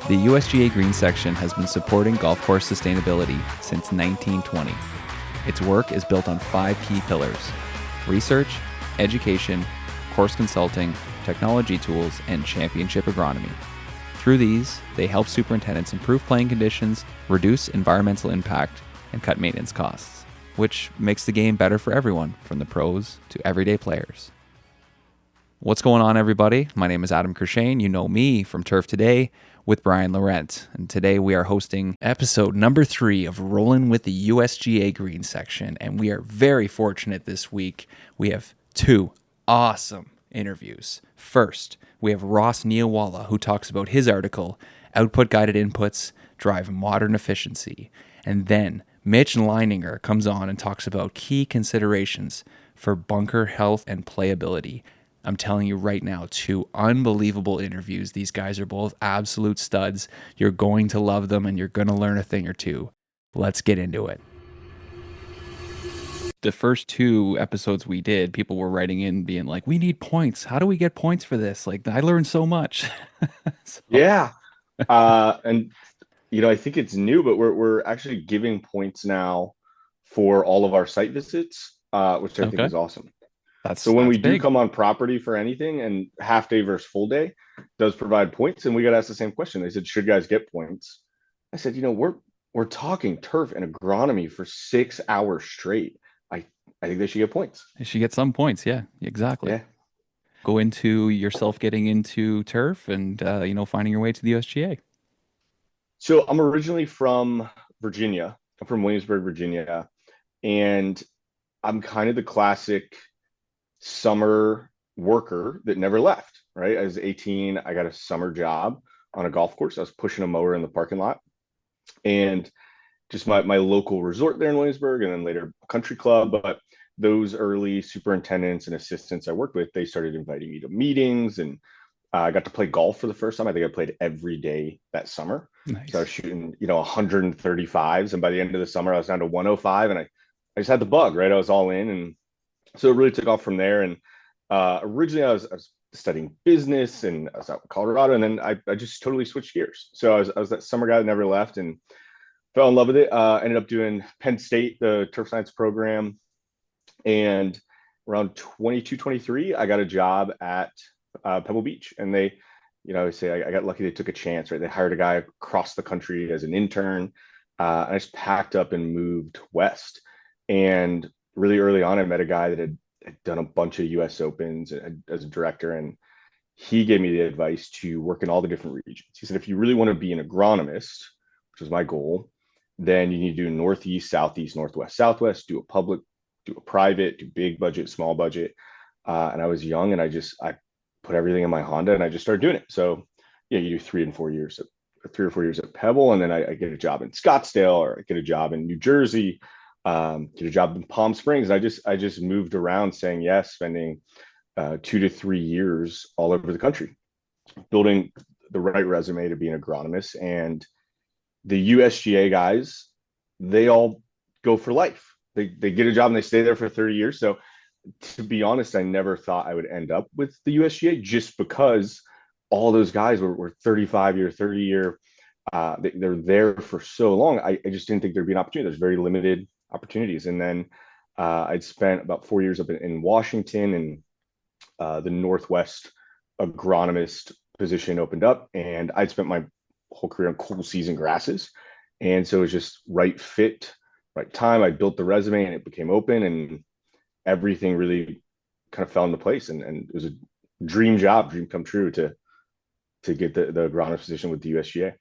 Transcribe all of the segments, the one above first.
The USGA Green Section has been supporting golf course sustainability since 1920. Its work is built on 5 key pillars: research, education, course consulting, technology tools, and championship agronomy. Through these, they help superintendents improve playing conditions, reduce environmental impact, and cut maintenance costs, which makes the game better for everyone, from the pros to everyday players. What's going on, everybody? My name is Adam Kershane. You know me from Turf Today with Brian Laurent. And today we are hosting episode number 3 of Rolling with the USGA Green Section. And we are very fortunate this week. We have 2 awesome interviews. First, we have Ross Niewola, who talks about his article, Output Guided Inputs Drive Modern Efficiency. And then Mitch Leininger comes on and talks about key considerations for bunker health and playability. I'm telling you right now, 2 unbelievable interviews. These guys are both absolute studs. You're going to love them and you're going to learn a thing or two. Let's get into it. The first 2 episodes we did, people were writing in being like, we need points. How do we get points for this? Like, I learned so much. So, Yeah. And I think it's new, but we're actually giving points now for all of our site visits, which I think okay. is awesome. That's So when we that's do big. come on property for anything, and half day versus full day does provide points, and we got asked the same question. They said, should guys get points? I said, we're talking turf and agronomy for 6 hours straight. I think they should get points. You should get some points. Yeah, exactly. Yeah. Go into yourself getting into turf and, finding your way to the USGA. So I'm originally from Virginia. I'm from Williamsburg, Virginia, and I'm kind of the classic summer worker that never left, right? I was 18, I got a summer job on a golf course. I was pushing a mower in the parking lot, and just my local resort there in Williamsburg, and then later country club. But those early superintendents and assistants I worked with, they started inviting me to meetings, and I got to play golf for the first time. I think I played every day that summer. So I was Nice. shooting, 135s, and by the end of the summer, I was down to 105, and I just had the bug, right? I was all in, and so it really took off from there. And originally, I was studying business, and I was out in Colorado, and then I just totally switched gears. So I was that summer guy that never left, and fell in love with it. Ended up doing Penn State, the turf science program, and around 22, 23, I got a job at Pebble Beach, and they, I say I got lucky. They took a chance, right? They hired a guy across the country as an intern. I just packed up and moved west, and really early on, I met a guy that had done a bunch of U.S. Opens as a director, and he gave me the advice to work in all the different regions. He said, if you really want to be an agronomist, which was my goal, then you need to do Northeast, Southeast, Northwest, Southwest, do a public, do a private, do big budget, small budget. And I was young, and I put everything in my Honda, and I just started doing it. So yeah, you do 3 or 4 years at Pebble, and then I get a job in Scottsdale, or I get a job in New Jersey, get a job in Palm Springs. I just moved around saying yes, spending 2 to 3 years all over the country, building the right resume to be an agronomist. And the USGA guys, they all go for life. They get a job and they stay there for 30 years. So to be honest, I never thought I would end up with the USGA, just because all those guys were 35-year, 30-year. They're there for so long. I just didn't think there'd be an opportunity. There's very limited opportunities. And then I'd spent about 4 years up in Washington, and the Northwest agronomist position opened up, and I'd spent my whole career on cool season grasses. And so it was just right fit, right time. I built the resume, and it became open, and everything really kind of fell into place. And it was a dream job, dream come true to get the agronomist position with the USGA.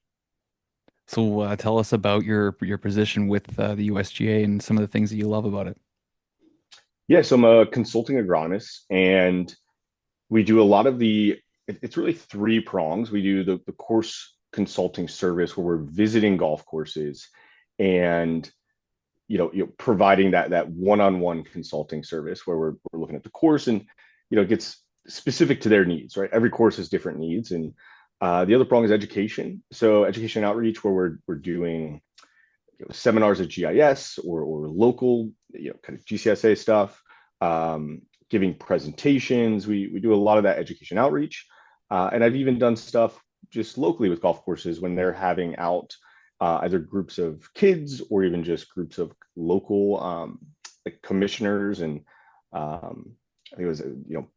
So tell us about your position with the USGA and some of the things that you love about it. Yeah, so I'm a consulting agronomist, and we do a lot of it's really 3 prongs. We do the course consulting service, where we're visiting golf courses, and providing that one-on-one consulting service, where we're looking at the course, and it gets specific to their needs, right? Every course has different needs. And the other prong is education. So education outreach, where we're doing seminars at GIS, or local, kind of GCSA stuff, giving presentations. We do a lot of that education outreach. And I've even done stuff just locally with golf courses when they're having out either groups of kids or even just groups of local like commissioners and I think it was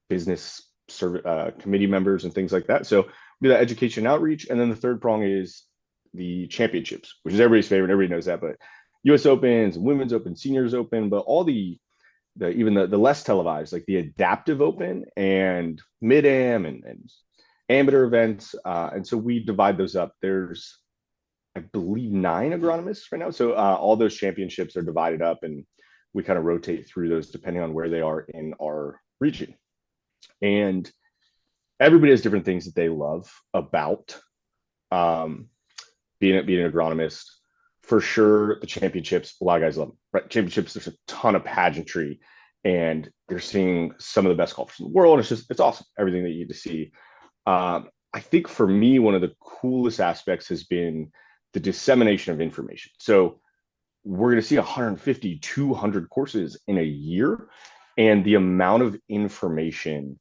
business service committee members and things like that. So we do that education outreach, and then the third prong is the championships, which is everybody's favorite. Everybody knows that, but U.S. Opens, Women's Open, Seniors Open, but all the even the less televised, like the adaptive open and mid am and amateur events. And so we divide those up. There's, I believe, 9 agronomists right now. So all those championships are divided up and we kind of rotate through those depending on where they are in our region. And everybody has different things that they love about um, being an agronomist. For sure, the championships, a lot of guys love them, right? Championships, there's a ton of pageantry and they're seeing some of the best golfers in the world. It's awesome, everything that you get to see. I think for me, one of the coolest aspects has been the dissemination of information. So we're going to see 150, 200 courses in a year. And the amount of information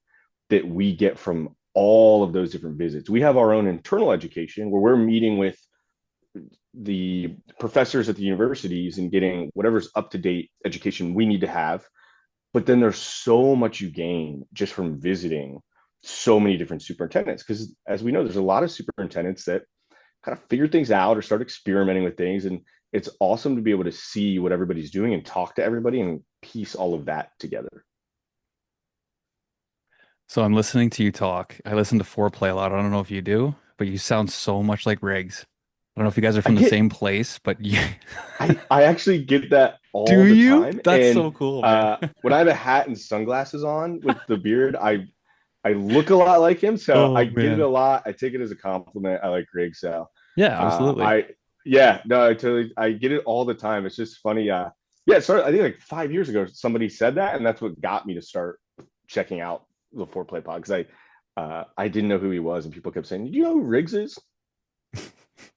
that we get from all of those different visits. We have our own internal education where we're meeting with the professors at the universities and getting whatever's up to date education we need to have. But then there's so much you gain just from visiting so many different superintendents. Because as we know, there's a lot of superintendents that kind of figure things out or start experimenting with things. And it's awesome to be able to see what everybody's doing and talk to everybody and piece all of that together. So I'm listening to you talk. I listen to Foreplay a lot. I don't know if you do, but you sound so much like Riggs. I don't know if you guys are I from the get same place, but you I actually get that do all the you? time. That's And so cool, man. when I have a hat and sunglasses on with the beard, I look a lot like him. So I Oh get it man. a lot. I take it as a compliment. I like Greg. So Yeah, absolutely. I yeah, no, I totally I get it all the time. It's just funny. Yeah, so I think like 5 years ago somebody said that, and that's what got me to start checking out the Foreplay pod because I didn't know who he was, and people kept saying, "Do you know who Riggs is?"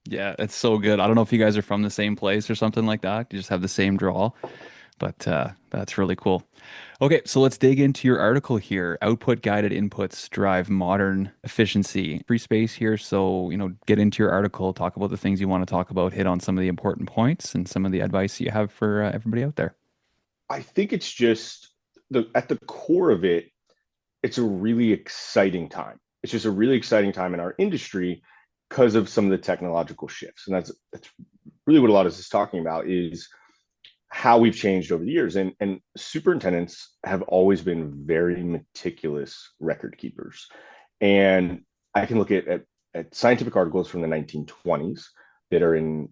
Yeah, it's so good. I don't know if you guys are from the same place or something like that. You just have the same draw, but that's really cool. Okay, so let's dig into your article here. Output guided inputs drive modern efficiency. Free space here, so get into your article, talk about the things you want to talk about, hit on some of the important points and some of the advice you have for everybody out there. I think it's just the at the core of it, it's a really exciting time. It's just a really exciting time in our industry because of some of the technological shifts. And that's really what a lot of this is talking about is how we've changed over the years. And superintendents have always been very meticulous record keepers. And I can look at scientific articles from the 1920s that are in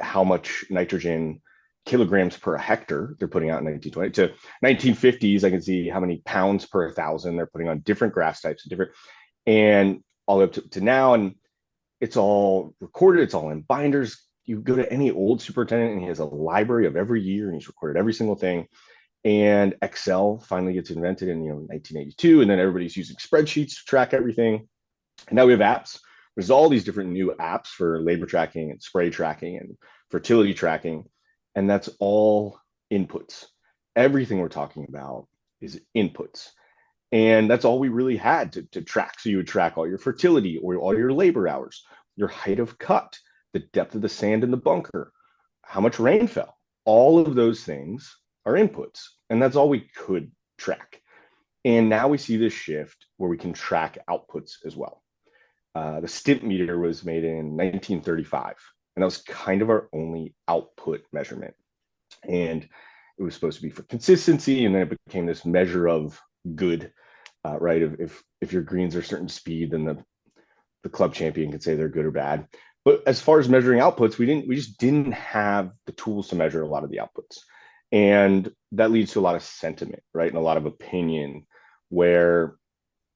how much nitrogen kilograms per hectare they're putting out in 1920 to 1950s. I can see how many pounds per 1,000 they're putting on different grass types and different, and all the way up to now. And it's all recorded. It's all in binders. You go to any old superintendent and he has a library of every year and he's recorded every single thing. And Excel finally gets invented in 1982, and then everybody's using spreadsheets to track everything. And now we have apps. There's all these different new apps for labor tracking and spray tracking and fertility tracking, and that's all inputs. Everything we're talking about is inputs. And that's all we really had to track. So you would track all your fertility or all your labor hours, your height of cut, the depth of the sand in the bunker, how much rain fell. All of those things are inputs. And that's all we could track. And now we see this shift where we can track outputs as well. The stimp meter was made in 1935, and that was kind of our only output measurement. And it was supposed to be for consistency, and then it became this measure of good, right? If your greens are a certain speed, then the club champion can say they're good or bad. But as far as measuring outputs, we just didn't have the tools to measure a lot of the outputs. And that leads to a lot of sentiment, right? And a lot of opinion where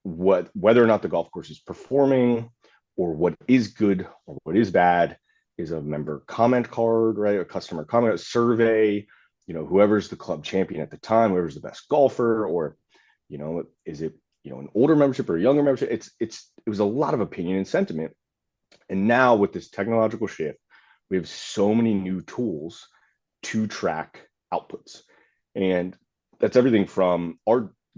whether or not the golf course is performing or what is good or what is bad is a member comment card, right? A customer comment, a survey, whoever's the club champion at the time, whoever's the best golfer, or, is it, an older membership or a younger membership? It was a lot of opinion and sentiment. And now with this technological shift, we have so many new tools to track outputs. And that's everything from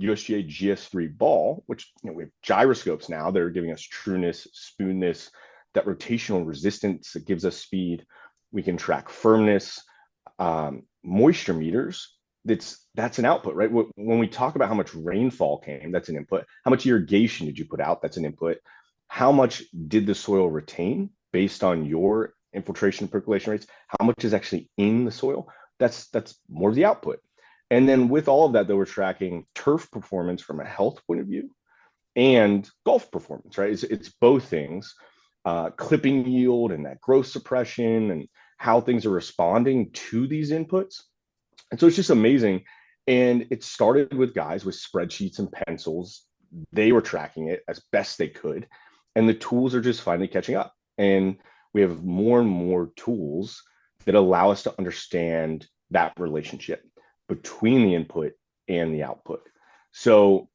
USGA GS3 ball, which we have gyroscopes now that are giving us trueness, smoothness, that rotational resistance that gives us speed. We can track firmness, moisture meters. That's an output, right? When we talk about how much rainfall came, that's an input. How much irrigation did you put out? That's an input. How much did the soil retain based on your infiltration and percolation rates? How much is actually in the soil? That's more of the output. And then with all of that, though, we're tracking turf performance from a health point of view and golf performance, right? It's both things, clipping yield and that growth suppression and how things are responding to these inputs. And so it's just amazing. And it started with guys with spreadsheets and pencils. They were tracking it as best they could. And the tools are just finally catching up. And we have more and more tools that allow us to understand that relationship between the input and the output. So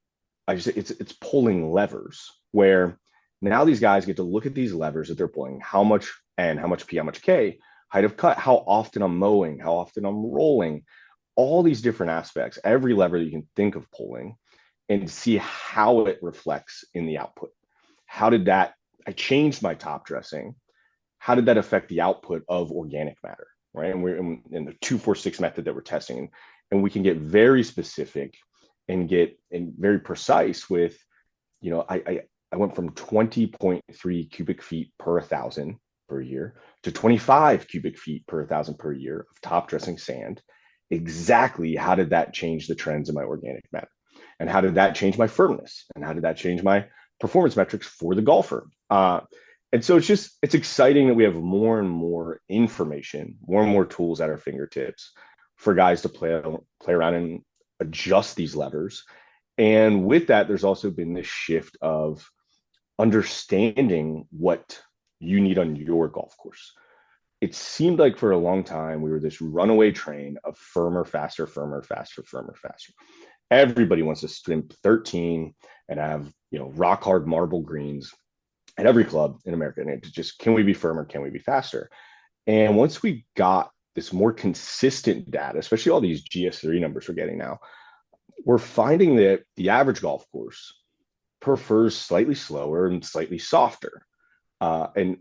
I just it's pulling levers where now these guys get to look at these levers that they're pulling, how much N, how much P, how much K, height of cut, how often I'm mowing, how often I'm rolling, all these different aspects, every lever that you can think of pulling, and see how it reflects in the output. How did that, I changed my top dressing. How did that affect the output of organic matter, right? And we're in the 2-4-6 method that we're testing. And we can get very specific and get very precise with, I went from 20.3 cubic feet per 1,000 per year to 25 cubic feet per 1,000 per year of top dressing sand. Exactly how did that change the trends in my organic matter? And how did that change my firmness? And how did that change my performance metrics for the golfer? And so it's exciting that we have more and more information, more and more tools at our fingertips for guys to play around and adjust these levers. And with that, there's also been this shift of understanding what you need on your golf course. It seemed like for a long time we were this runaway train of firmer, faster, firmer, faster, firmer, faster. Everybody wants to stimp 13 and have rock hard marble greens at every club in America. And it's just, can we be firmer? Can we be faster? And once we got this more consistent data, especially all these GS3 numbers we're getting now, we're finding that the average golf course prefers slightly slower and slightly softer, and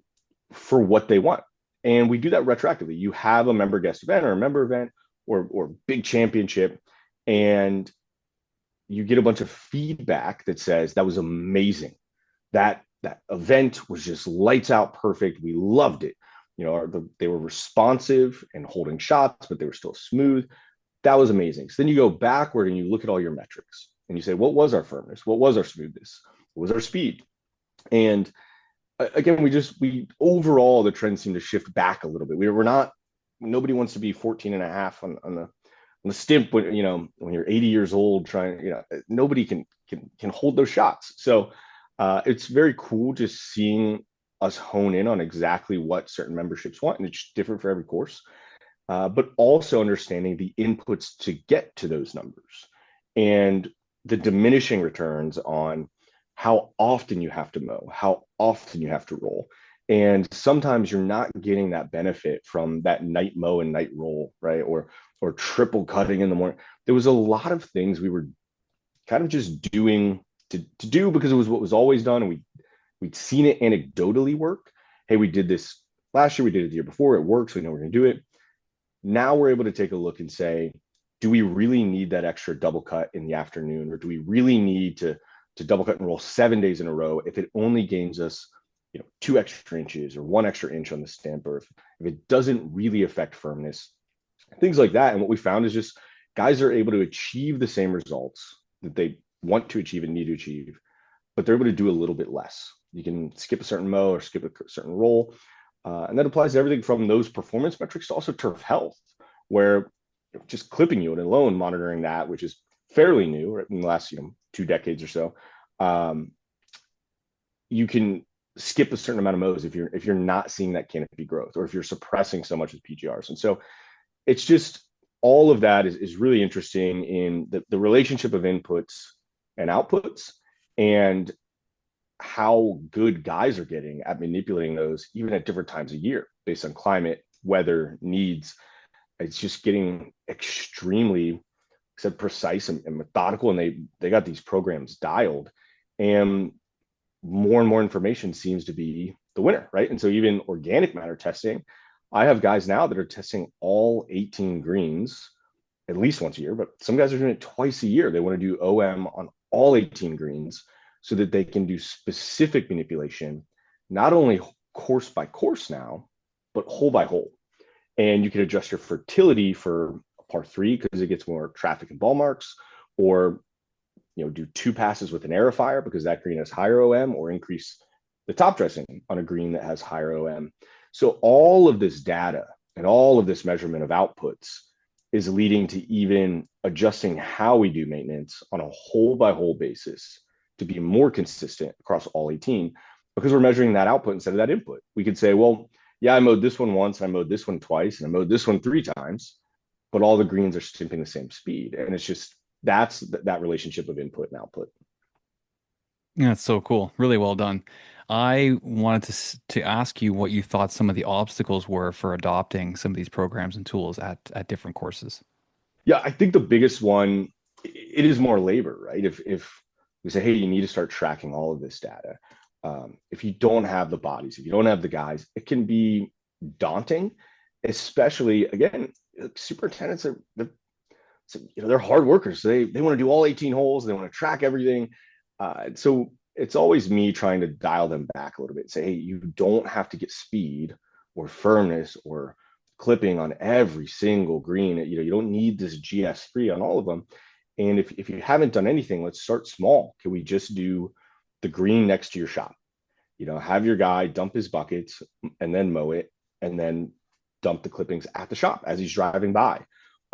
for what they want. And we do that retroactively. You have a member guest event or a member event or big championship, and you get a bunch of feedback that says that was amazing. That event was just lights out perfect. We loved it. They were responsive and holding shots, but they were still smooth. That was amazing. So then you go backward and you look at all your metrics and you say, what was our firmness? What was our smoothness? What was our speed? And again, we overall, the trends seem to shift back a little bit. Nobody wants to be 14 and a half on the stimp when you're 80 years old nobody can hold those shots. So it's very cool just seeing us hone in on exactly what certain memberships want, and it's different for every course. But also understanding the inputs to get to those numbers and the diminishing returns on how often you have to mow, how often you have to roll. And sometimes you're not getting that benefit from that night mow and night roll, right? Or triple cutting in the morning. There was a lot of things we were kind of just doing to do because it was what was always done. And we'd seen it anecdotally work. Hey, we did this last year, we did it the year before, it works, we know we're going to do it. Now we're able to take a look and say, do we really need that extra double cut in the afternoon? Or do we really need to double cut and roll 7 days in a row if it only gains us 2 extra inches or 1 extra inch on the stimp, or if it doesn't really affect firmness, things like that. And what we found is just guys are able to achieve the same results that they want to achieve and need to achieve, but they're able to do a little bit less. You can skip a certain mow or skip a certain roll. And that applies to everything from those performance metrics to also turf health, where just clipping yield alone, monitoring that, which is fairly new, right, in the last 2 decades or so, you can skip a certain amount of mows if you're not seeing that canopy growth, or if you're suppressing so much with PGRs. And so it's just all of that is really interesting in the relationship of inputs and outputs, and how good guys are getting at manipulating those even at different times of year based on climate, weather, needs. It's just getting extremely said precise and methodical, and they got these programs dialed, and more information seems to be the winner, right? And so even organic matter testing, I have guys now that are testing all 18 greens at least once a year, but some guys are doing it twice a year. They want to do OM on all 18 greens so that they can do specific manipulation, not only course by course now, but hole by hole. And you can adjust your fertility for par three because it gets more traffic and ball marks, or do two passes with an aerifier because that green has higher OM, or increase the top dressing on a green that has higher OM. So all of this data and all of this measurement of outputs is leading to even adjusting how we do maintenance on a hole by hole basis to be more consistent across all 18, because we're measuring that output instead of that input. We could say, well, yeah, I mowed this one once, and I mowed this one twice, and I mowed this one 3 times, but all the greens are stimping the same speed. And it's just, that's that relationship of input and output. Yeah, that's so cool. Really well done. I wanted to ask you what you thought some of the obstacles were for adopting some of these programs and tools at different courses. Yeah, I think the biggest one, it is more labor, right? If we say, hey, you need to start tracking all of this data, if you don't have the bodies, if you don't have the guys, it can be daunting, especially again, superintendents are they're hard workers. They want to do all 18 holes. They want to track everything. So it's always me trying to dial them back a little bit. Say, hey, you don't have to get speed or firmness or clipping on every single green. You don't need this GS3 on all of them. And if you haven't done anything, let's start small. Can we just do the green next to your shop? Have your guy dump his buckets and then mow it, and then dump the clippings at the shop as he's driving by.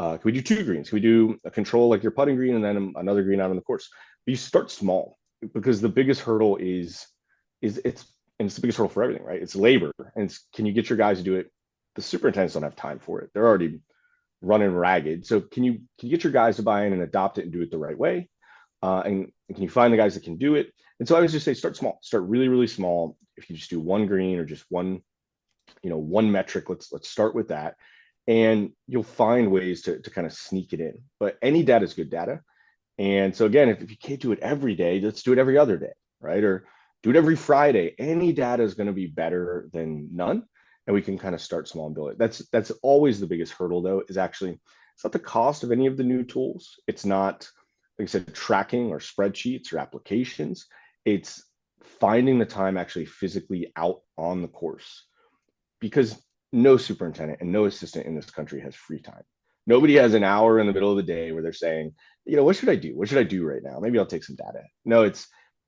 Can we do 2 greens? Can we do a control like your putting green and then another green out on the course? But you start small, because the biggest hurdle it's the biggest hurdle for everything, right? It's labor, and can you get your guys to do it? The superintendents don't have time for it. They're already running ragged. So can you get your guys to buy in and adopt it and do it the right way? And can you find the guys that can do it? And so I always just say start small, start really, really small. If you just do 1 green or just one metric, let's start with that. And you'll find ways to kind of sneak it in. But any data is good data. And so again, if you can't do it every day, let's do it every other day, right? Or do it every Friday. Any data is going to be better than none. And we can kind of start small and build it. That's always the biggest hurdle, though, is actually, it's not the cost of any of the new tools. It's not, like I said, tracking or spreadsheets or applications. It's finding the time actually physically out on the course, because no superintendent and no assistant in this country has free time. Nobody has an hour in the middle of the day where they're saying, what should I do? What should I do right now? Maybe I'll take some data. No,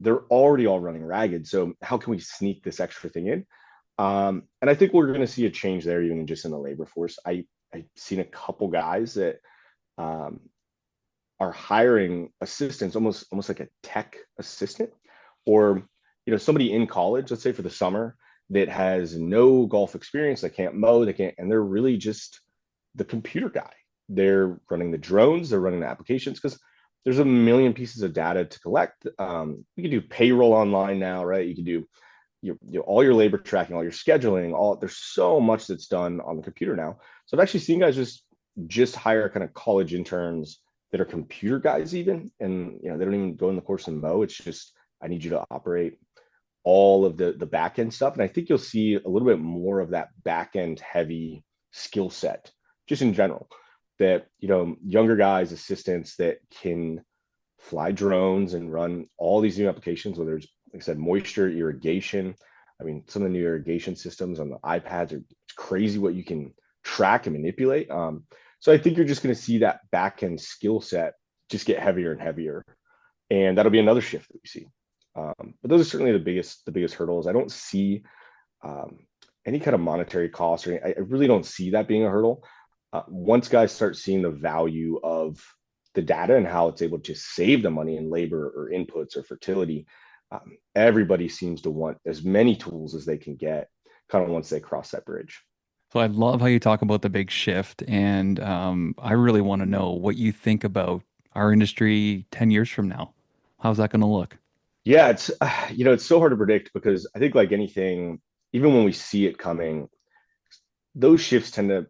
they're already all running ragged. So how can we sneak this extra thing in? And I think we're going to see a change there, even just in the labor force. I've seen a couple guys that are hiring assistants, almost like a tech assistant, or somebody in college, let's say for the summer, that has no golf experience, they can't mow, and they're really just the computer guy. They're running the drones, they're running the applications, because there's a million pieces of data to collect. You can do payroll online now, right? You can do all your labor tracking, all your scheduling, there's so much that's done on the computer now. So I've actually seen guys just hire kind of college interns that are computer guys even, and they don't even go in the course and mow. It's just, I need you to operate all of the back end stuff. And I think you'll see a little bit more of that back end heavy skill set just in general, that younger guys, assistants that can fly drones and run all these new applications, whether it's, like I said, moisture, irrigation. I mean, some of the new irrigation systems on the iPads it's crazy what you can track and manipulate. So I think you're just going to see that back end skill set just get heavier and heavier, and that'll be another shift that we see. But those are certainly the biggest hurdles. I don't see any kind of monetary cost, or I really don't see that being a hurdle. Once guys start seeing the value of the data and how it's able to save them money in labor or inputs or fertility, everybody seems to want as many tools as they can get kind of once they cross that bridge. So I love how you talk about the big shift, and I really want to know what you think about our industry 10 years from now. How's that going to look? Yeah, it's so hard to predict, because I think like anything, even when we see it coming, those shifts tend to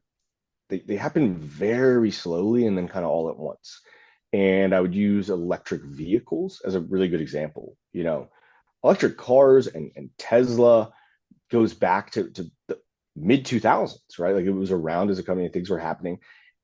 they happen very slowly and then kind of all at once. And I would use electric vehicles as a really good example. Electric cars and Tesla goes back to the mid 2000s, right? Like it was around as a company and things were happening.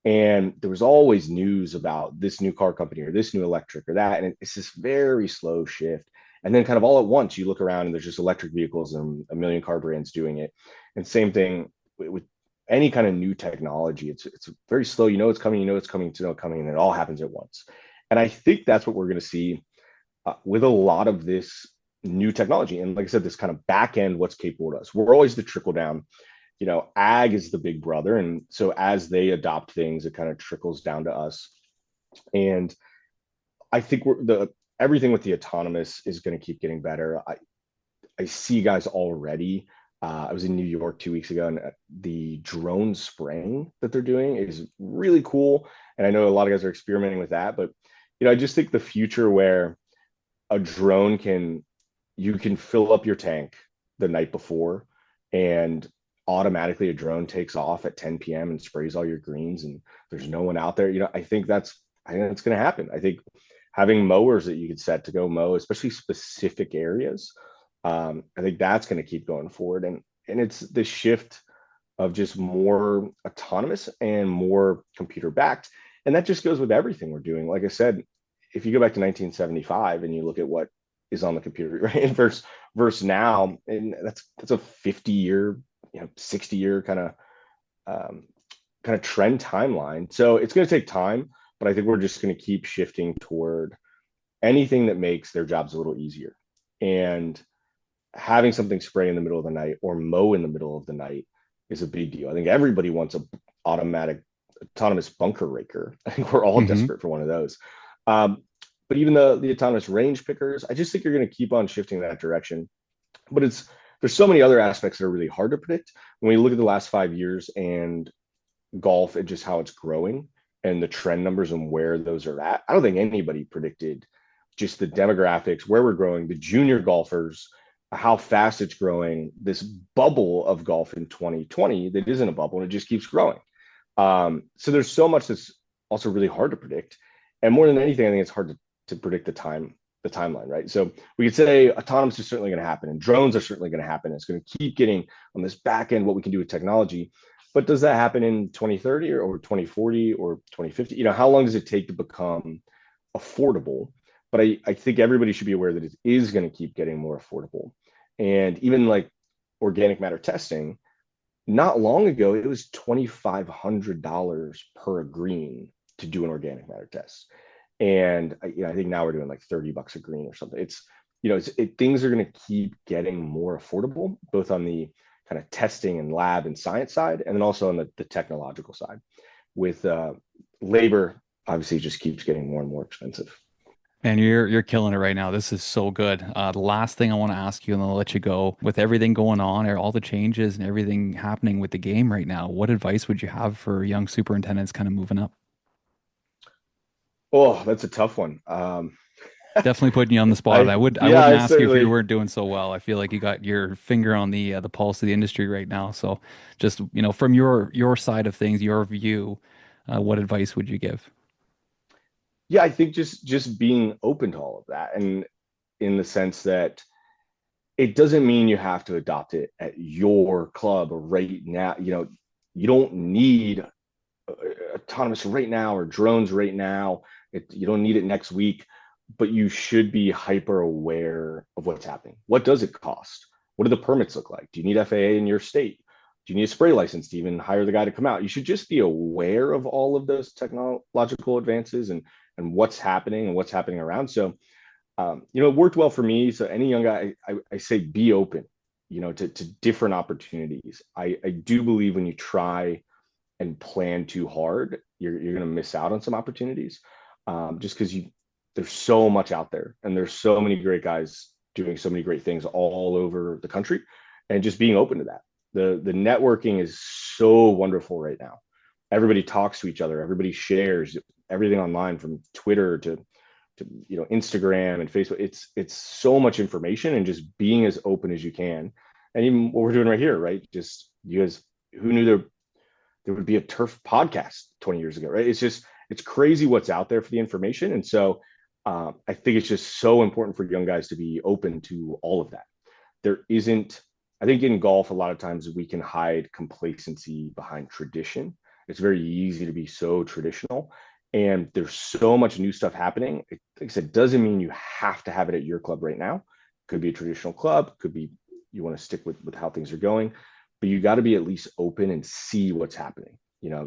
And there was always news about this new car company or this new electric or that. And it's this very slow shift. And then kind of all at once, you look around and there's just electric vehicles and a million car brands doing it. And same thing with any kind of new technology. It's very slow. It's coming, it's coming, coming, and it all happens at once. And I think that's what we're going to see with a lot of this new technology. And like I said, this kind of back end, what's capable of us. We're always the trickle down. Ag is the big brother. And so as they adopt things, it kind of trickles down to us. And I think everything with the autonomous is going to keep getting better. I see guys already. I was in New York 2 weeks ago, and the drone spraying that they're doing is really cool. And I know a lot of guys are experimenting with that, but I just think the future where a drone you can fill up your tank the night before, and automatically a drone takes off at 10 p.m. and sprays all your greens, and there's no one out there. I think that's going to happen. I think having mowers that you could set to go mow, especially specific areas, I think that's going to keep going forward. And it's the shift of just more autonomous and more computer backed. And that just goes with everything we're doing. Like I said, if you go back to 1975 and you look at what is on the computer, right, versus now, and that's a 50-year, 60-year kind of trend timeline. So it's going to take time, but I think we're just going to keep shifting toward anything that makes their jobs a little easier. And having something spray in the middle of the night or mow in the middle of the night is a big deal. I think everybody wants a automatic autonomous bunker raker. I think we're all Mm-hmm. desperate for one of those. But even the autonomous range pickers, I just think you're going to keep on shifting that direction. But there's so many other aspects that are really hard to predict. When we look at the last 5 years and golf and just how it's growing and the trend numbers and where those are at, I don't think anybody predicted just the demographics, where we're growing, the junior golfers, how fast it's growing, this bubble of golf in 2020 that isn't a bubble and it just keeps growing. So there's so much that's also really hard to predict. And more than anything, I think it's hard to predict the timeline, right? So we could say autonomous is certainly going to happen and drones are certainly going to happen. It's going to keep getting on this back end what we can do with technology. But does that happen in 2030 or 2040 or 2050? How long does it take to become affordable? But I think everybody should be aware that it is going to keep getting more affordable. And even like organic matter testing, not long ago, it was $2,500 per green to do an organic matter test. And I think now we're doing like $30 a green or something. Things are going to keep getting more affordable, both on the kind of testing and lab and science side, and then also on the technological side. With labor, obviously, just keeps getting more and more expensive. And you're killing it right now. This is so good. The last thing I want to ask you, and then I'll let you go. With everything going on, or all the changes and everything happening with the game right now, what advice would you have for young superintendents kind of moving up? Oh, that's a tough one. Definitely putting you on the spot. I I yeah, wouldn't I ask you if you certainly weren't doing so well. I feel like you got your finger on the pulse of the industry right now. So just, from your side of things, your view, what advice would you give? yeah, I think just being open to all of that, and in the sense that it doesn't mean you have to adopt it at your club right now. You don't need autonomous right now or drones right now. You don't need it next week, but you should be hyper aware of what's happening. What does it cost? What do the permits look like? Do you need FAA in your state? Do you need a spray license to even hire the guy to come out? You should just be aware of all of those technological advances and what's happening and what's happening around. So, it worked well for me. So any young guy, I say be open, to different opportunities. I do believe when you try and plan too hard, you're going to miss out on some opportunities, just because there's so much out there and there's so many great guys doing so many great things all over the country, and just being open to that. The networking is so wonderful right now. Everybody talks to each other. Everybody shares everything online, from Twitter to Instagram and Facebook. It's so much information, and just being as open as you can. And even what we're doing right here, right? Just you guys, who knew there would be a turf podcast 20 years ago, right? It's just it's crazy what's out there for the information. And so I think it's just so important for young guys to be open to all of that. There isn't, I think in golf, a lot of times we can hide complacency behind tradition. It's very easy to be so traditional. And there's so much new stuff happening. Like I said, doesn't mean you have to have it at your club right now. Could be a traditional club, could be you want to stick with how things are going, but you got to be at least open and see what's happening.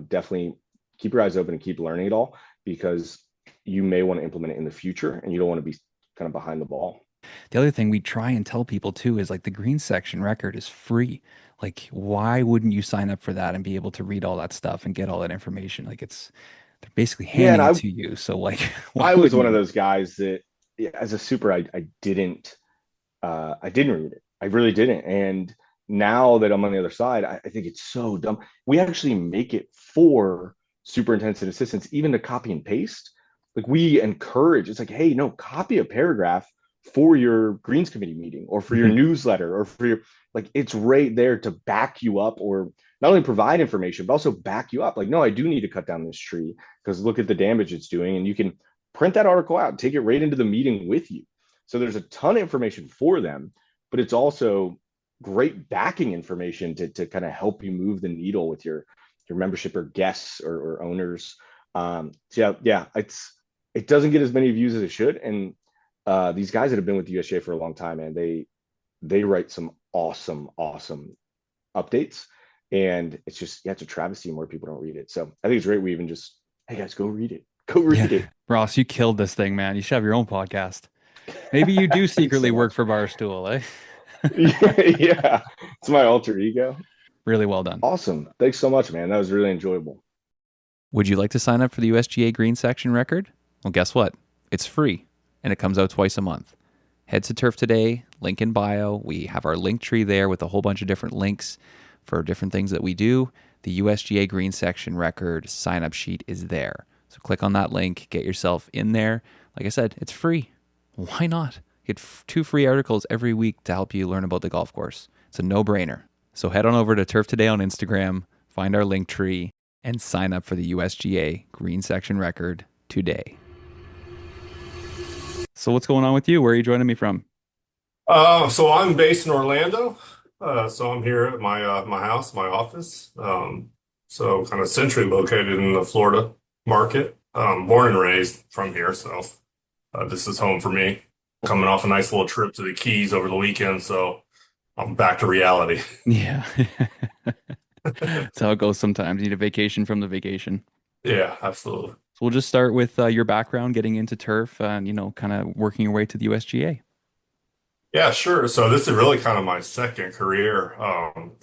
Definitely keep your eyes open and keep learning it all, because you may want to implement it in the future and you don't want to be kind of behind the ball. The other thing we try and tell people too is like the green section record is free. Like, why wouldn't you sign up for that and be able to read all that stuff and get all that information? Like, they're basically Yeah, and handing it to you. So like, why I was wouldn't one of you? those guys that, yeah, as a super, I didn't read it. I really didn't. And now that I'm on the other side, I think it's so dumb. We actually make it for superintendents and assistants, even to copy and paste. Like we encourage, it's like, hey, no, copy a paragraph for your greens committee meeting or for your Mhm. newsletter or for your, like, it's right there to back you up, or not only provide information, but also back you up. Like, no, I do need to cut down this tree because look at the damage it's doing. And you can print that article out, take it right into the meeting with you. So there's a ton of information for them, but it's also great backing information to kind of help you move the needle with your membership or guests or owners. So yeah, it doesn't get as many views as it should. And these guys that have been with the USGA for a long time, and they write some awesome updates. And it's just, yeah, it's a travesty more people don't read it. So I think it's great we even just, hey guys, go read it. Go Yeah, read it. Ross, you killed this thing, man. You should have your own podcast. Maybe you do Thanks secretly so work much. for Barstool, eh? Yeah, it's my alter ego. Really well done. Awesome. Thanks so much, man. That was really enjoyable. Would you like to sign up for the USGA Green Section record? Well, guess what? It's free and it comes out twice a month. Head to Turf Today, link in bio. We have our link tree there with a whole bunch of different links for different things that we do. The USGA Green Section record sign up sheet is there. So click on that link, get yourself in there. Like I said, it's free. Why not? Get 2 free articles every week to help you learn about the golf course. It's a no brainer. So head on over to Turf Today on Instagram, find our link tree, and sign up for the USGA Green Section record today. So what's going on with you? Where are you joining me from? So I'm based in Orlando. So I'm here at my house, my office. So kind of centrally located in the Florida market. Born and raised from here, so this is home for me. Coming off a nice little trip to the Keys over the weekend, so I'm back to reality. Yeah. That's how it goes sometimes. You need a vacation from the vacation. Yeah, absolutely. So we'll just start with your background, getting into turf and, kind of working your way to the USGA. Yeah, sure. So this is really kind of my second career.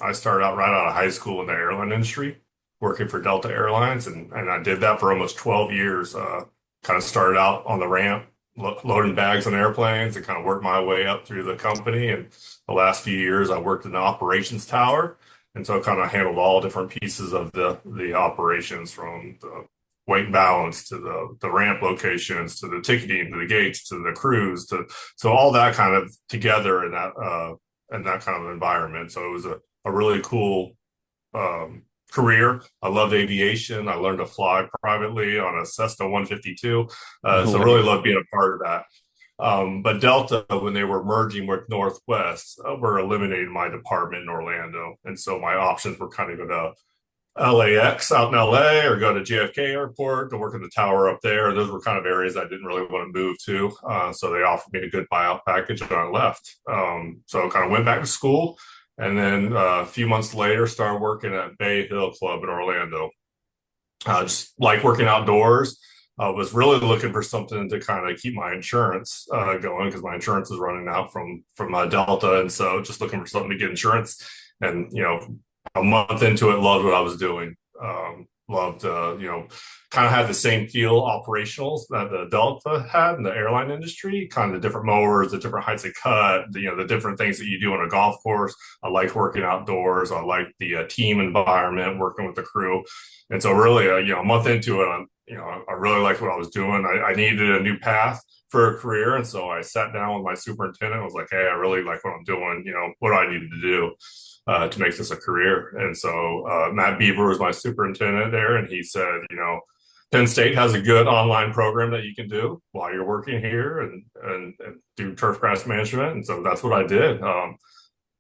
I started out right out of high school in the airline industry, working for Delta Airlines, and I did that for almost 12 years. Kind of started out on the ramp, loading bags on airplanes, and kind of worked my way up through the company. And the last few years, I worked in the operations tower, and so I kind of handled all different pieces of the operations, from the weight and balance to the ramp locations to the ticketing to the gates to the crews to so all that kind of together in that kind of environment. So it was a really cool career. I loved aviation. I learned to fly privately on a Cessna 152. No So way. really loved being a part of that. But Delta, when they were merging with Northwest, were eliminating my department in Orlando. And so my options were kind of going to LAX out in LA or go to JFK Airport to work in the tower up there. Those were kind of areas I didn't really want to move to. So they offered me a good buyout package and I left. So I kind of went back to school. And then a few months later, started working at Bay Hill Club in Orlando. Just like working outdoors. I was really looking for something to kind of keep my insurance going because my insurance is running out from Delta, and so just looking for something to get insurance. And a month into it, loved what I was doing. Loved kind of had the same feel operationals that the Delta had in the airline industry, kind of the different mowers, the different heights of cut, the different things that you do on a golf course. I liked working outdoors. I liked the team environment, working with the crew. And so really, a month into it, I really liked what I was doing. I needed a new path for a career. And so I sat down with my superintendent. I was like, hey, I really like what I'm doing. What do I need to do to make this a career? And so Matt Beaver was my superintendent there. And he said, Penn State has a good online program that you can do while you're working here and do turf grass management. And so that's what I did.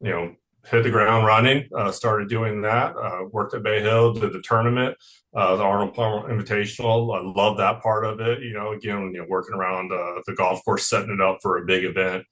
You know, hit the ground running, started doing that, worked at Bay Hill, did the tournament, the Arnold Palmer Invitational. I love that part of it. You know, again, working around the golf course, setting it up for a big event.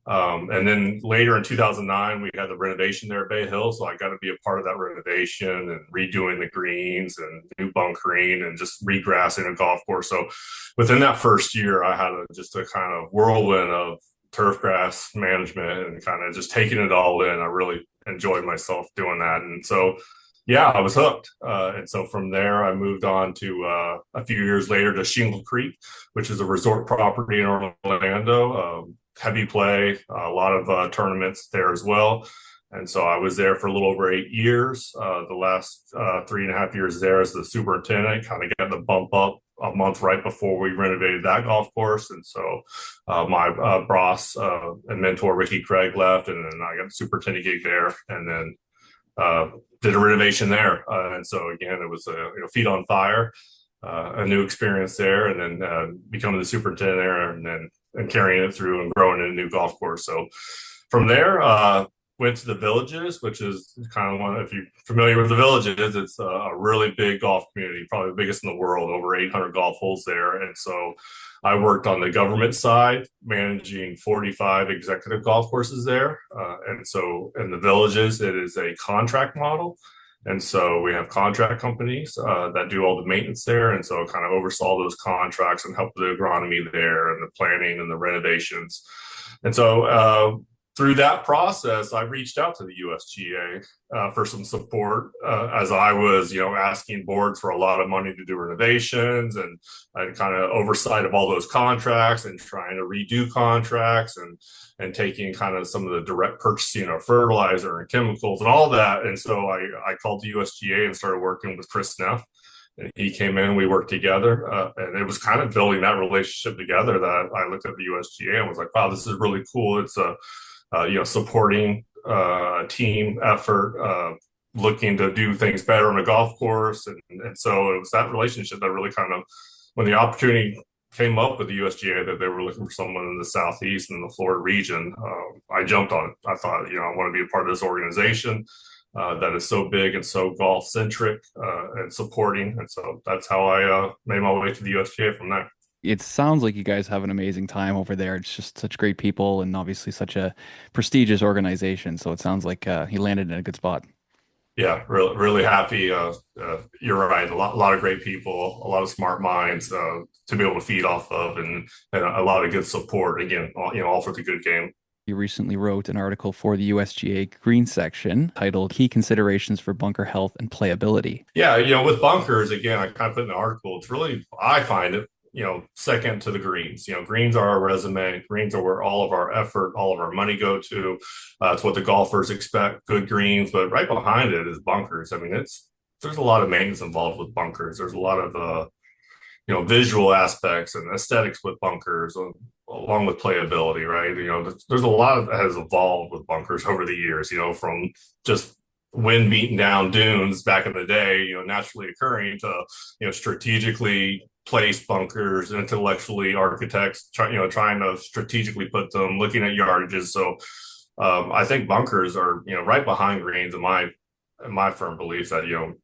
And then later in 2009, we had the renovation there at Bay Hill. So I got to be a part of that renovation and redoing the greens and new bunkering and just regrassing a golf course. So within that first year, I had just a kind of whirlwind of turf grass management and kind of just taking it all in. I really enjoyed myself doing that. And so, yeah, I was hooked. And so from there, I moved on to a few years later to Shingle Creek, which is a resort property in Orlando. Heavy play, a lot of tournaments there as well. And so I was there for a little over 8 years. The last 3.5 years there as the superintendent, kind of got the bump up a month right before we renovated that golf course. And so my boss and mentor, Ricky Craig, left, and then I got the superintendent gig there, and then did a renovation there. And so again, it was feet on fire, a new experience there, and then becoming the superintendent there, and carrying it through and growing in a new golf course. So from there, went to the Villages, which is kind of one, if you're familiar with the Villages, it's a really big golf community, probably the biggest in the world, over 800 golf holes there. And so I worked on the government side, managing 45 executive golf courses there. And so in the Villages, it is a contract model. And so we have contract companies that do all the maintenance there. And so kind of oversaw those contracts and help the agronomy there and the planning and the renovations. And so through that process, I reached out to the USGA for some support as I was, asking boards for a lot of money to do renovations, and I kind of oversight of all those contracts and trying to redo contracts and taking kind of some of the direct purchasing of fertilizer and chemicals and all that. And so I called the USGA and started working with Chris Neff. And he came in, we worked together, and it was kind of building that relationship together that I looked at the USGA and was like, wow, this is really cool. It's supporting team effort, looking to do things better on a golf course. And so it was that relationship that really kind of, when the opportunity came up with the USGA that they were looking for someone in the Southeast and the Florida region, I jumped on it. I thought, I want to be a part of this organization that is so big and so golf centric and supporting. And so that's how I made my way to the USGA from there. It sounds like you guys have an amazing time over there. It's just such great people and obviously such a prestigious organization. So it sounds like he landed in a good spot. Yeah, really, really happy. You're right. A lot of great people, a lot of smart minds to be able to feed off of, and a lot of good support. Again, all for the good game. You recently wrote an article for the USGA Green section titled Key Considerations for Bunker Health and Playability. Yeah, with bunkers, again, I kind of put in the article, it's really, I find it, second to the greens. Greens are our resume. Greens are where all of our effort, all of our money go to. It's what the golfers expect, good greens, but right behind it is bunkers. I mean, there's a lot of maintenance involved with bunkers. There's a lot of, visual aspects and aesthetics with bunkers, along with playability, right? There's a lot that has evolved with bunkers over the years, from just wind beaten down dunes back in the day, naturally occurring, to, strategically place bunkers, intellectually architects, trying to strategically put them, looking at yardages. So I think bunkers are, right behind greens in my firm belief that,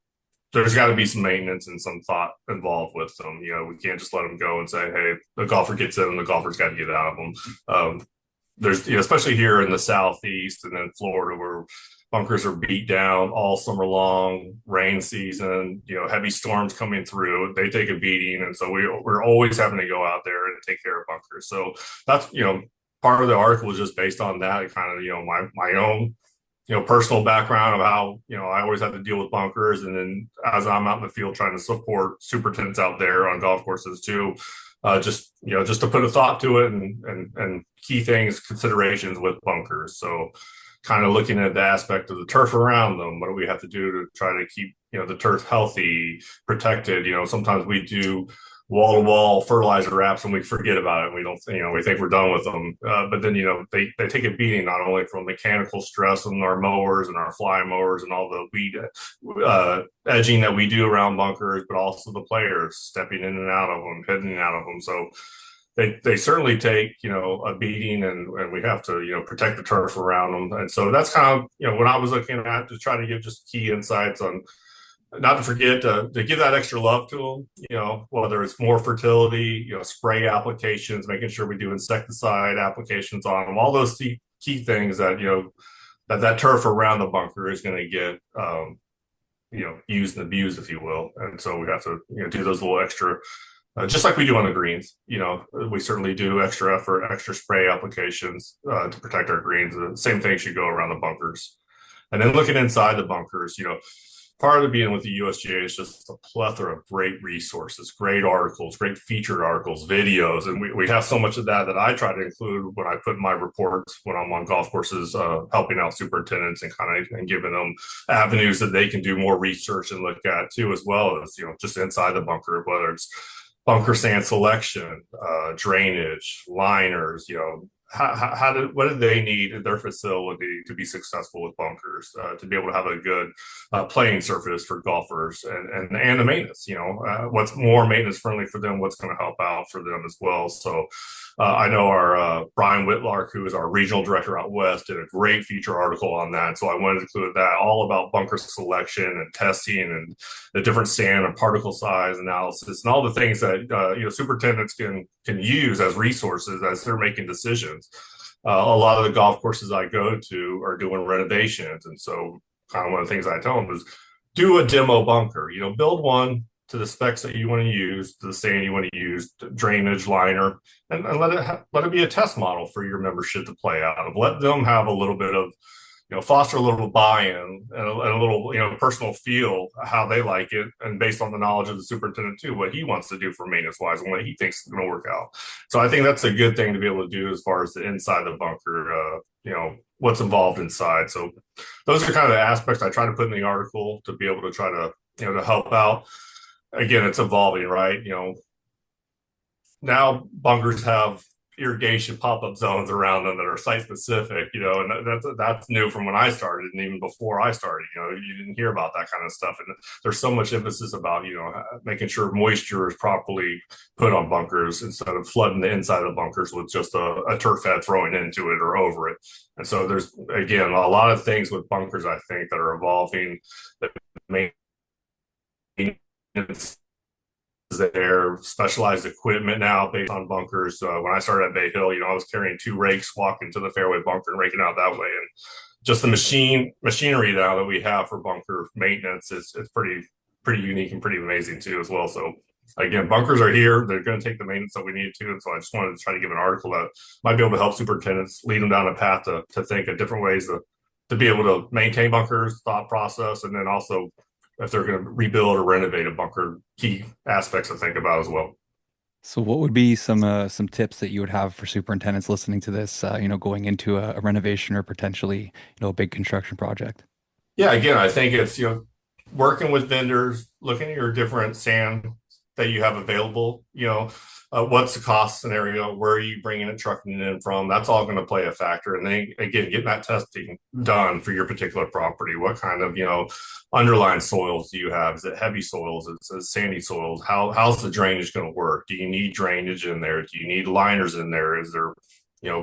there's got to be some maintenance and some thought involved with them. We can't just let them go and say, hey, the golfer gets in and the golfer's got to get out of them. There's, especially here in the Southeast and then Florida, where bunkers are beat down all summer long, rain season, heavy storms coming through, they take a beating. And so we're always having to go out there and take care of bunkers. So that's, part of the article is just based on that, kind of, my own, personal background of how, I always have to deal with bunkers. And then as I'm out in the field trying to support superintendents out there on golf courses too, just to put a thought to it and key things, considerations with bunkers. So kind of looking at the aspect of the turf around them. What do we have to do to try to keep, the turf healthy, protected? Sometimes we do wall-to-wall fertilizer wraps and we forget about it. We don't, we think we're done with them. But then, they take a beating not only from mechanical stress on our mowers and our fly mowers and all the weed edging that we do around bunkers, but also the players stepping in and out of them, hitting and out of them. So they certainly take, a beating, and we have to, protect the turf around them. And so that's kind of, what I was looking at to try to give just key insights on, not to forget to give that extra love to them, whether it's more fertility, spray applications, making sure we do insecticide applications on them, all those key things that, that turf around the bunker is going to get, used and abused, if you will. And so we have to, do those little extra, just like we do on the greens. We certainly do extra effort, extra spray applications to protect our greens. The same thing should go around the bunkers. And then looking inside the bunkers, part of being with the USGA is just a plethora of great resources, great articles, great featured articles, videos. And we have so much of that I try to include when I put my reports when I'm on golf courses, helping out superintendents and giving them avenues that they can do more research and look at too, as well as, just inside the bunker, whether it's bunker sand selection, drainage, liners, what do they need in their facility to be successful with bunkers, to be able to have a good playing surface for golfers, and the maintenance, what's more maintenance friendly for them, what's going to help out for them as well. So I know our Brian Whitlark, who is our regional director out west, did a great feature article on that. So I wanted to include that, all about bunker selection and testing and the different sand and particle size analysis and all the things that superintendents can use as resources as they're making decisions. A lot of the golf courses I go to are doing renovations, and so kind of one of the things I tell them is do a demo bunker. Build one to the specs that you want to use, to the sand you want to use, drainage, liner, and let it be a test model for your membership to play out of. Let them have a little bit of, foster a little buy-in and a little, personal feel how they like it, and based on the knowledge of the superintendent too, what he wants to do for maintenance-wise and what he thinks is going to work out. So I think that's a good thing to be able to do as far as the inside the bunker, what's involved inside. So those are kind of the aspects I try to put in the article to be able to try to, to help out. Again, it's evolving, right? Now bunkers have irrigation pop-up zones around them that are site-specific, and that's new from when I started, and even before I started, you didn't hear about that kind of stuff. And there's so much emphasis about, making sure moisture is properly put on bunkers instead of flooding the inside of the bunkers with just a turf head throwing into it or over it. And so there's, again, a lot of things with bunkers, I think, that are evolving, that maintenance there, specialized equipment now based on bunkers. When I started at Bay Hill, I was carrying 2 rakes, walking to the fairway bunker and raking out that way. And just the machinery now that we have for bunker maintenance is pretty unique and pretty amazing too as well. So again, bunkers are here. They're going to take the maintenance that we need to. And so I just wanted to try to give an article that might be able to help superintendents lead them down a path to think of different ways to be able to maintain bunkers, thought process, and then also if they're going to rebuild or renovate a bunker, key aspects to think about as well. So what would be some tips that you would have for superintendents listening to this, going into a renovation or potentially, a big construction project? Yeah, again, I think it's, working with vendors, looking at your different sand that you have available, what's the cost scenario, where are you bringing it, trucking it in from? That's all going to play a factor. And then again, getting that testing done for your particular property. What kind of, underlying soils do you have? Is it heavy soils? Is it sandy soils? How's the drainage going to work? Do you need drainage in there? Do you need liners in there? Is there,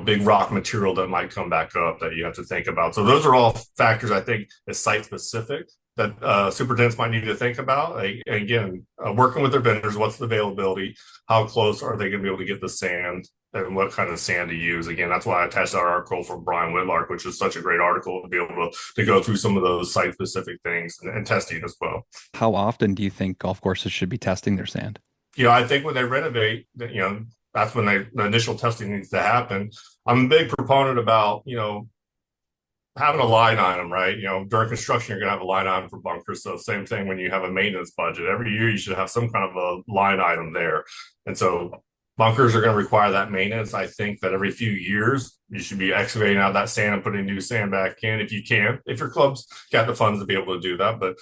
big rock material that might come back up that you have to think about? So those are all factors I think is site specific that superintendents might need to think about. Again, working with their vendors, what's the availability? How close are they going to be able to get the sand, and what kind of sand to use? Again, that's why I attached that article from Brian Whitlark, which is such a great article to be able to go through some of those site-specific things and testing as well. How often do you think golf courses should be testing their sand? I think when they renovate, that's when the initial testing needs to happen. I'm a big proponent about, having a line item, right? During construction, you're going to have a line item for bunkers. So same thing when you have a maintenance budget. Every year, you should have some kind of a line item there. And so bunkers are going to require that maintenance. I think that every few years, you should be excavating out that sand and putting new sand back in if you can, if your club's got the funds to be able to do that. But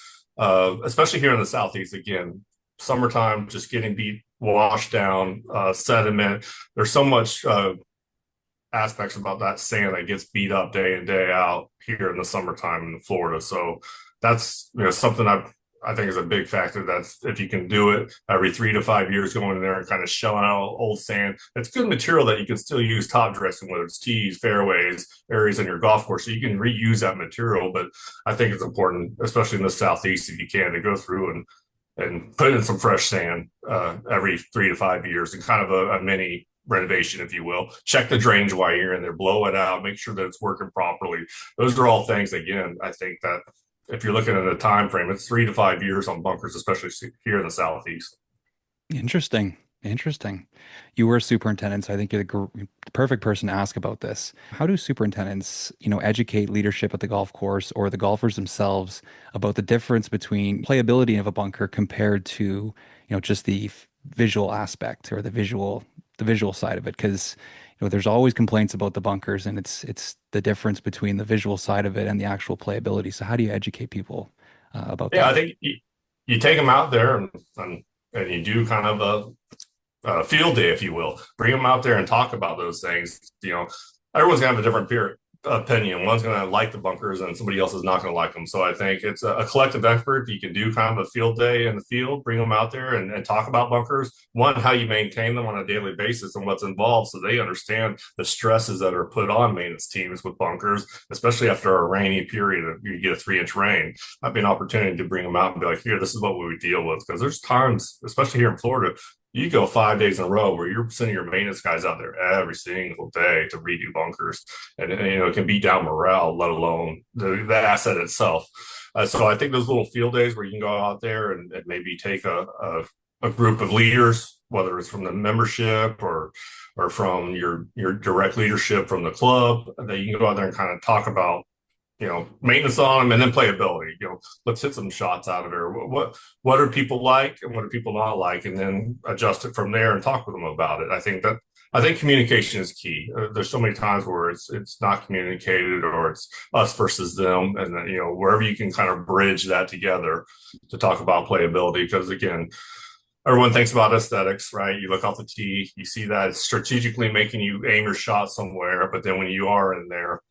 especially here in the Southeast, again, summertime, just getting beat wash down, sediment. There's so much aspects about that sand that gets beat up day in, day out here in the summertime in Florida. So that's, something I think is a big factor. That's if you can do it every 3 to 5 years, going in there and kind of shelling out old sand. It's good material that you can still use top dressing, whether it's tees, fairways, areas in your golf course. So you can reuse that material. But I think it's important, especially in the Southeast, if you can, to go through and put in some fresh sand every 3 to 5 years, and kind of a mini renovation, if you will. Check the drainage while you're in there, blow it out, make sure that it's working properly. Those are all things, again, I think that if you're looking at a time frame, it's 3 to 5 years on bunkers, especially here in the Southeast. Interesting. Interesting. You were a superintendent, so I think you're the perfect person to ask about this. How do superintendents, educate leadership at the golf course or the golfers themselves about the difference between playability of a bunker compared to, just the visual aspect or the visual side of it? Because there's always complaints about the bunkers, and it's the difference between the visual side of it and the actual playability. So how do you educate people about Yeah, that? I think you take them out there and you do kind of a field day, if you will. Bring them out there and talk about those things. Everyone's gonna have a different opinion. One's gonna like the bunkers, and somebody else is not gonna like them. So I think it's a collective effort. If you can do kind of a field day in the field, bring them out there and talk about bunkers. One, how you maintain them on a daily basis and what's involved, so they understand the stresses that are put on maintenance teams with bunkers, especially after a rainy period. You get a 3-inch rain, that'd be an opportunity to bring them out and be like, here, this is what we would deal with. Because there's times, especially here in Florida, you go 5 days in a row where you're sending your maintenance guys out there every single day to redo bunkers, and it can beat down morale, let alone the asset itself. So I think those little field days where you can go out there and maybe take a group of leaders, whether it's from the membership or from your direct leadership from the club, that you can go out there and kind of talk about maintenance on them, and then playability. Let's hit some shots out of there. What do people like and what do people not like, and then adjust it from there and talk with them about it. I think communication is key. There's so many times where it's not communicated, or it's us versus them, and then, wherever you can kind of bridge that together to talk about playability. Because again, everyone thinks about aesthetics, right? You look off the tee, you see that it's strategically making you aim your shot somewhere, but then when you are in there,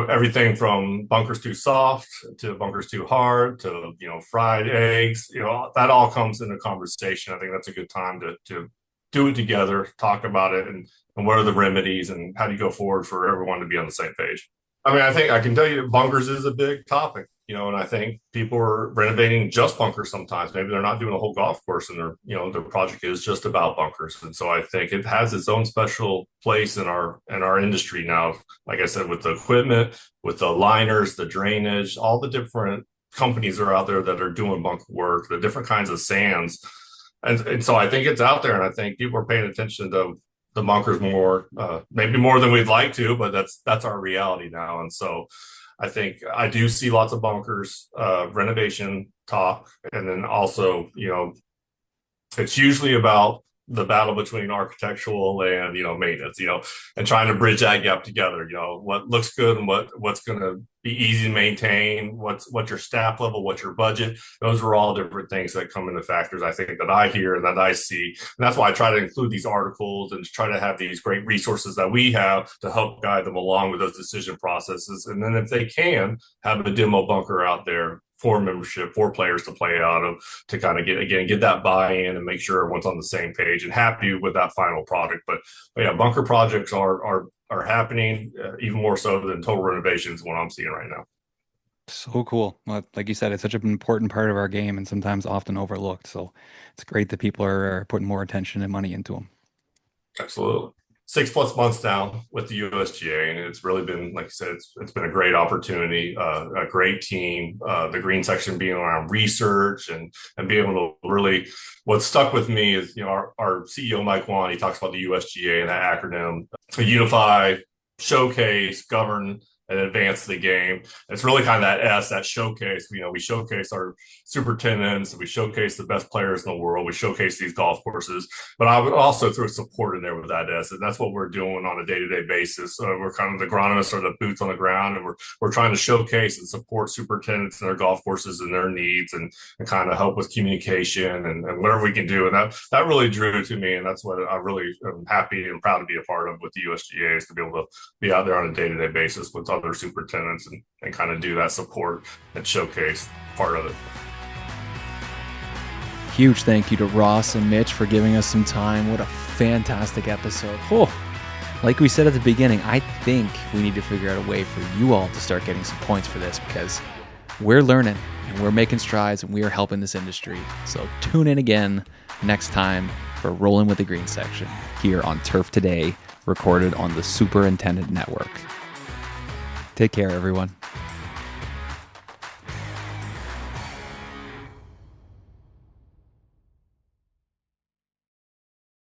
everything from bunkers too soft to bunkers too hard to, fried eggs, that all comes into conversation. I think that's a good time to do it together, talk about it, and what are the remedies and how do you go forward for everyone to be on the same page. I mean, I think I can tell you bunkers is a big topic, and I think people are renovating just bunkers sometimes. Maybe they're not doing a whole golf course and their project is just about bunkers. And so I think it has its own special place in our industry now. Like I said, with the equipment, with the liners, the drainage, all the different companies are out there that are doing bunker work, the different kinds of sands. And so I think it's out there, and I think people are paying attention to the bunkers more, maybe more than we'd like to, but that's our reality now. And so I think I do see lots of bunkers, renovation talk, and then also, it's usually about the battle between architectural and maintenance, and trying to bridge that gap together. What looks good and what's going to be easy to maintain, what's your staff level, what's your budget. Those are all different things that come into factors, I think, that I hear and that I see. And that's why I try to include these articles and try to have these great resources that we have to help guide them along with those decision processes. And then if they can, have a demo bunker out there for membership, for players to play out of, to kind of get that buy-in and make sure everyone's on the same page and happy with that final product. But yeah, bunker projects are happening, even more so than total renovations, what I'm seeing right now. So cool. Well, like you said, it's such an important part of our game and sometimes often overlooked. So it's great that people are putting more attention and money into them. Absolutely. 6+ months now with the USGA, and it's really been, like I said, it's been a great opportunity, a great team. The green section being around research and being able to really, what stuck with me is, our CEO, Mike Wan, he talks about the USGA and that acronym to unify, showcase, govern, and advance the game. It's really kind of that S, that showcase. We showcase our superintendents, we showcase the best players in the world, we showcase these golf courses, but I would also throw support in there with that S, and that's what we're doing on a day-to-day basis. We're kind of the agronomists or the boots on the ground, and we're trying to showcase and support superintendents and their golf courses and their needs, and kind of help with communication and whatever we can do. And that really drew to me, and that's what I really am happy and proud to be a part of with the USGA, is to be able to be out there on a day-to-day basis with other superintendents and kind of do that support and showcase part of it. Huge thank you to Ross and Mitch for giving us some time. What a fantastic episode. Oh, like we said at the beginning, I think we need to figure out a way for you all to start getting some points for this, because we're learning and we're making strides and we are helping this industry. So tune in again next time for Rolling with the Green section here on Turf Today, recorded on the Superintendent Network. Take care, everyone.